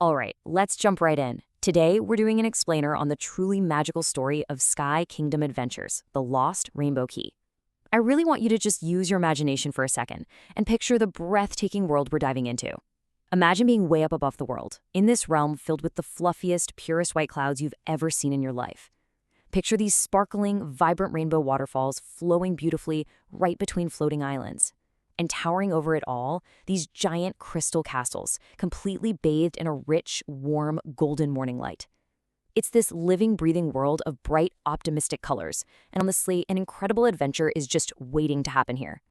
All right, let's jump right in. Today, we're doing an explainer on the truly magical story of Sky Kingdom Adventures, The Lost Rainbow Key. I really want you to just use your imagination for a second and picture the breathtaking world we're diving into. Imagine being way up above the world, in this realm filled with the fluffiest, purest white clouds you've ever seen in your life. Picture these sparkling, vibrant rainbow waterfalls flowing beautifully right between floating islands. And towering over it all, these giant crystal castles, completely bathed in a rich, warm, golden morning light. It's this living, breathing world of bright, optimistic colors, and honestly, an incredible adventure is just waiting to happen here.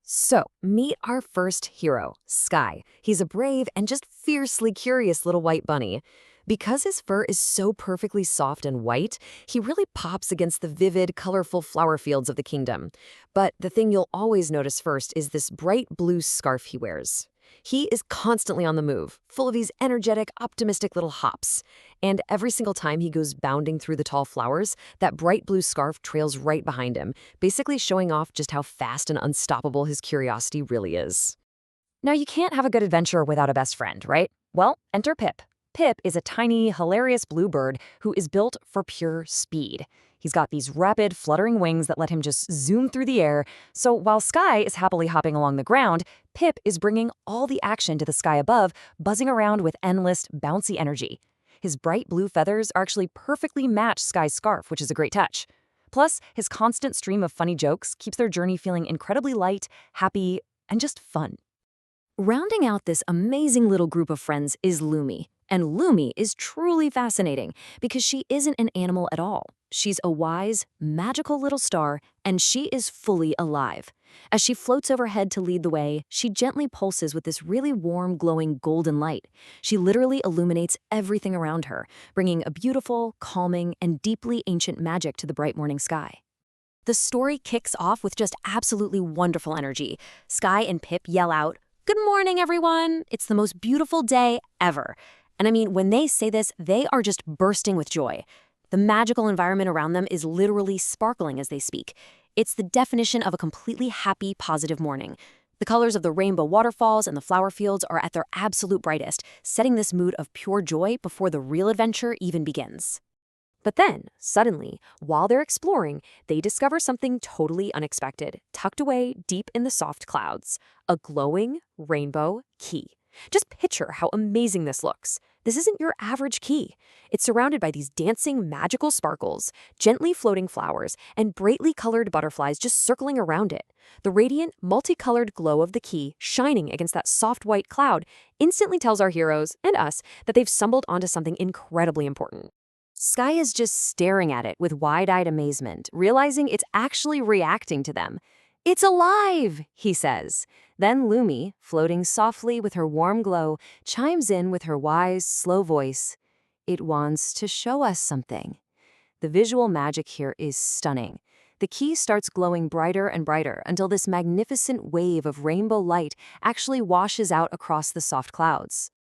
So, meet our first hero, Sky. He's a brave and just fiercely curious little white bunny. Because his fur is so perfectly soft and white, he really pops against the vivid, colorful flower fields of the kingdom. But the thing you'll always notice first is this bright blue scarf he wears. He is constantly on the move, full of these energetic, optimistic little hops. And every single time he goes bounding through the tall flowers, that bright blue scarf trails right behind him, basically showing off just how fast and unstoppable his curiosity really is. Now, you can't have a good adventure without a best friend, right? Well, enter Pip. Pip is a tiny, hilarious blue bird who is built for pure speed. He's got these rapid, fluttering wings that let him just zoom through the air. So while Sky is happily hopping along the ground, Pip is bringing all the action to the sky above, buzzing around with endless, bouncy energy. His bright blue feathers actually perfectly match Sky's scarf, which is a great touch. Plus, his constant stream of funny jokes keeps their journey feeling incredibly light, happy, and just fun. Rounding out this amazing little group of friends is Lumi. And Lumi is truly fascinating because she isn't an animal at all. She's a wise, magical little star, and she is fully alive. As she floats overhead to lead the way, she gently pulses with this really warm, glowing golden light. She literally illuminates everything around her, bringing a beautiful, calming, and deeply ancient magic to the bright morning sky. The story kicks off with just absolutely wonderful energy. Sky and Pip yell out, "Good morning, everyone! It's the most beautiful day ever." And I mean, when they say this, they are just bursting with joy. The magical environment around them is literally sparkling as they speak. It's the definition of a completely happy, positive morning. The colors of the rainbow waterfalls and the flower fields are at their absolute brightest, setting this mood of pure joy before the real adventure even begins. But then, suddenly, while they're exploring, they discover something totally unexpected, tucked away deep in the soft clouds, a glowing rainbow key. Just picture how amazing this looks. This isn't your average key. It's surrounded by these dancing, magical sparkles, gently floating flowers, and brightly colored butterflies just circling around it. The radiant, multicolored glow of the key, shining against that soft white cloud, instantly tells our heroes, and us, that they've stumbled onto something incredibly important. Sky is just staring at it with wide-eyed amazement, realizing it's actually reacting to them. "It's alive," he says. Then Lumi, floating softly with her warm glow, chimes in with her wise, slow voice. "It wants to show us something." The visual magic here is stunning. The key starts glowing brighter and brighter until this magnificent wave of rainbow light actually washes out across the soft clouds.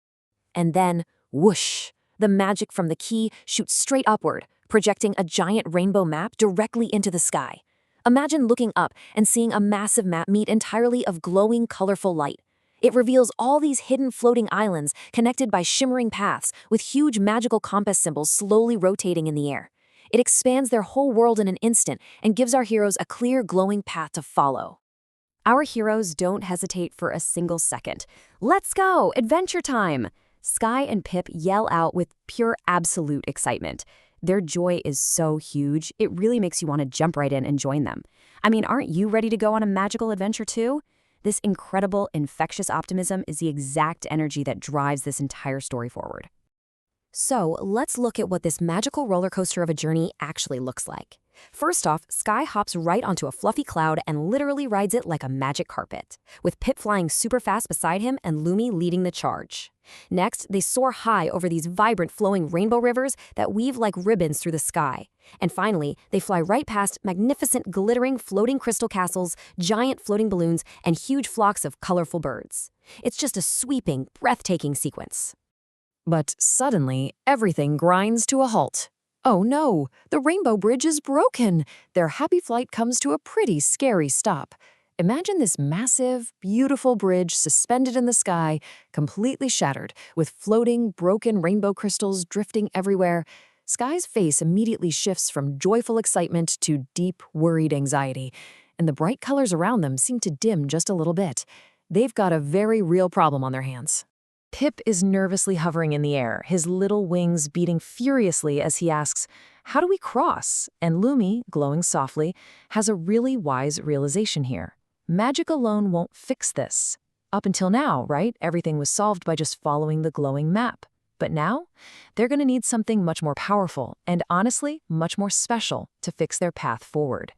And then, whoosh, the magic from the key shoots straight upward, projecting a giant rainbow map directly into the sky. Imagine looking up and seeing a massive map made entirely of glowing, colorful light. It reveals all these hidden floating islands connected by shimmering paths with huge magical compass symbols slowly rotating in the air. It expands their whole world in an instant and gives our heroes a clear, glowing path to follow. Our heroes don't hesitate for a single second. "Let's go! Adventure time!" Sky and Pip yell out with pure absolute excitement. Their joy is so huge, it really makes you want to jump right in and join them. I mean, aren't you ready to go on a magical adventure too? This incredible, infectious optimism is the exact energy that drives this entire story forward. So let's look at what this magical roller coaster of a journey actually looks like. First off, Sky hops right onto a fluffy cloud and literally rides it like a magic carpet, with Pip flying super fast beside him and Lumi leading the charge. Next, they soar high over these vibrant flowing rainbow rivers that weave like ribbons through the sky. And finally, they fly right past magnificent glittering floating crystal castles, giant floating balloons, and huge flocks of colorful birds. It's just a sweeping, breathtaking sequence. But suddenly, everything grinds to a halt. Oh no, the rainbow bridge is broken. Their happy flight comes to a pretty scary stop. Imagine this massive, beautiful bridge suspended in the sky, completely shattered, with floating, broken rainbow crystals drifting everywhere. Sky's face immediately shifts from joyful excitement to deep, worried anxiety, and the bright colors around them seem to dim just a little bit. They've got a very real problem on their hands. Pip is nervously hovering in the air, his little wings beating furiously as he asks, "How do we cross?" And Lumi, glowing softly, has a really wise realization here. Magic alone won't fix this. Up until now, right, everything was solved by just following the glowing map. But now, they're going to need something much more powerful and, honestly, much more special to fix their path forward.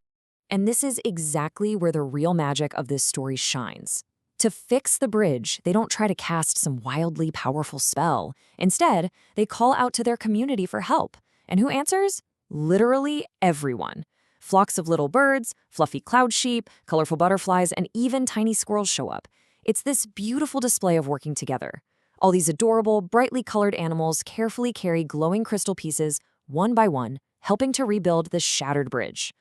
And this is exactly where the real magic of this story shines. To fix the bridge, they don't try to cast some wildly powerful spell. Instead, they call out to their community for help. And who answers? Literally everyone. Flocks of little birds, fluffy cloud sheep, colorful butterflies, and even tiny squirrels show up. It's this beautiful display of working together. All these adorable, brightly colored animals carefully carry glowing crystal pieces, one by one, helping to rebuild the shattered bridge.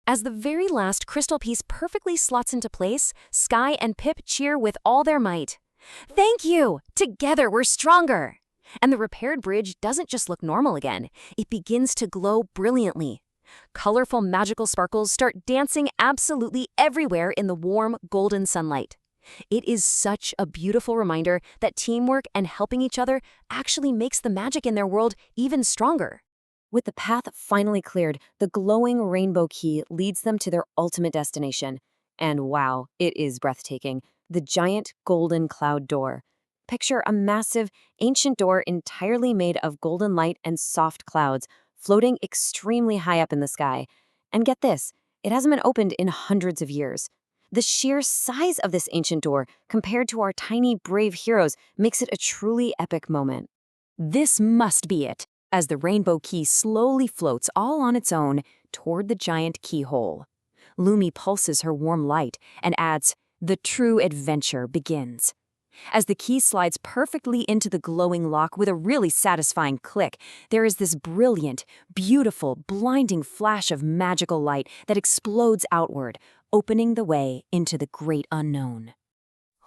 As the very last crystal piece perfectly slots into place, Sky and Pip cheer with all their might. "Thank you! Together we're stronger!" And the repaired bridge doesn't just look normal again, it begins to glow brilliantly. Colorful magical sparkles start dancing absolutely everywhere in the warm, golden sunlight. It is such a beautiful reminder that teamwork and helping each other actually makes the magic in their world even stronger. With the path finally cleared, the glowing rainbow key leads them to their ultimate destination. And wow, it is breathtaking. The giant golden cloud door. Picture a massive, ancient door entirely made of golden light and soft clouds, floating extremely high up in the sky. And get this, it hasn't been opened in hundreds of years. The sheer size of this ancient door, compared to our tiny, brave heroes, makes it a truly epic moment. This must be it, as the rainbow key slowly floats all on its own toward the giant keyhole. Lumi pulses her warm light and adds, "The true adventure begins." As the key slides perfectly into the glowing lock with a really satisfying click, there is this brilliant, beautiful, blinding flash of magical light that explodes outward, opening the way into the great unknown.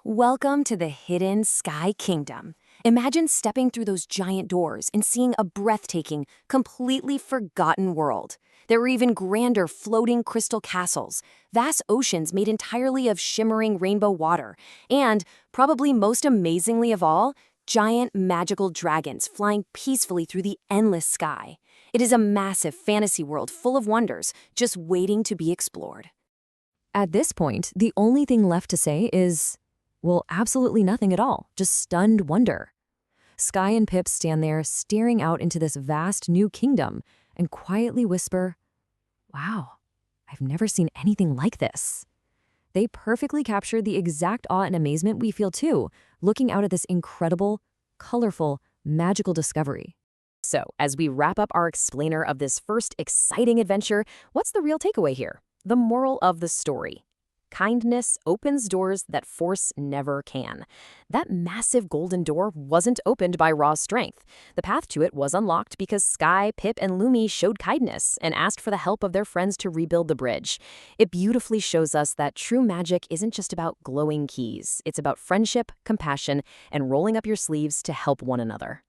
Welcome to the hidden Sky Kingdom. Imagine stepping through those giant doors and seeing a breathtaking, completely forgotten world. There were even grander floating crystal castles, vast oceans made entirely of shimmering rainbow water, and, probably most amazingly of all, giant magical dragons flying peacefully through the endless sky. It is a massive fantasy world full of wonders, just waiting to be explored. At this point, the only thing left to say is, well, absolutely nothing at all, just stunned wonder. Sky and Pip stand there staring out into this vast new kingdom and quietly whisper, "Wow, I've never seen anything like this." They perfectly captured the exact awe and amazement we feel too, looking out at this incredible, colorful, magical discovery. So, as we wrap up our explainer of this first exciting adventure, what's the real takeaway here? The moral of the story. Kindness opens doors that force never can. That massive golden door wasn't opened by raw strength. The path to it was unlocked because Sky, Pip, and Lumi showed kindness and asked for the help of their friends to rebuild the bridge. It beautifully shows us that true magic isn't just about glowing keys. It's about friendship, compassion, and rolling up your sleeves to help one another.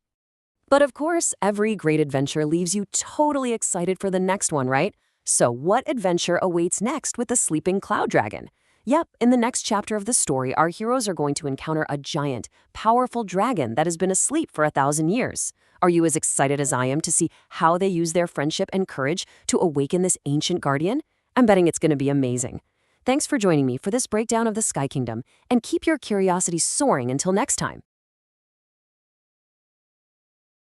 But of course, every great adventure leaves you totally excited for the next one, right? So what adventure awaits next with the sleeping cloud dragon? Yep, in the next chapter of the story, our heroes are going to encounter a giant, powerful dragon that has been asleep for 1,000 years. Are you as excited as I am to see how they use their friendship and courage to awaken this ancient guardian? I'm betting it's going to be amazing. Thanks for joining me for this breakdown of the Sky Kingdom, and keep your curiosity soaring until next time.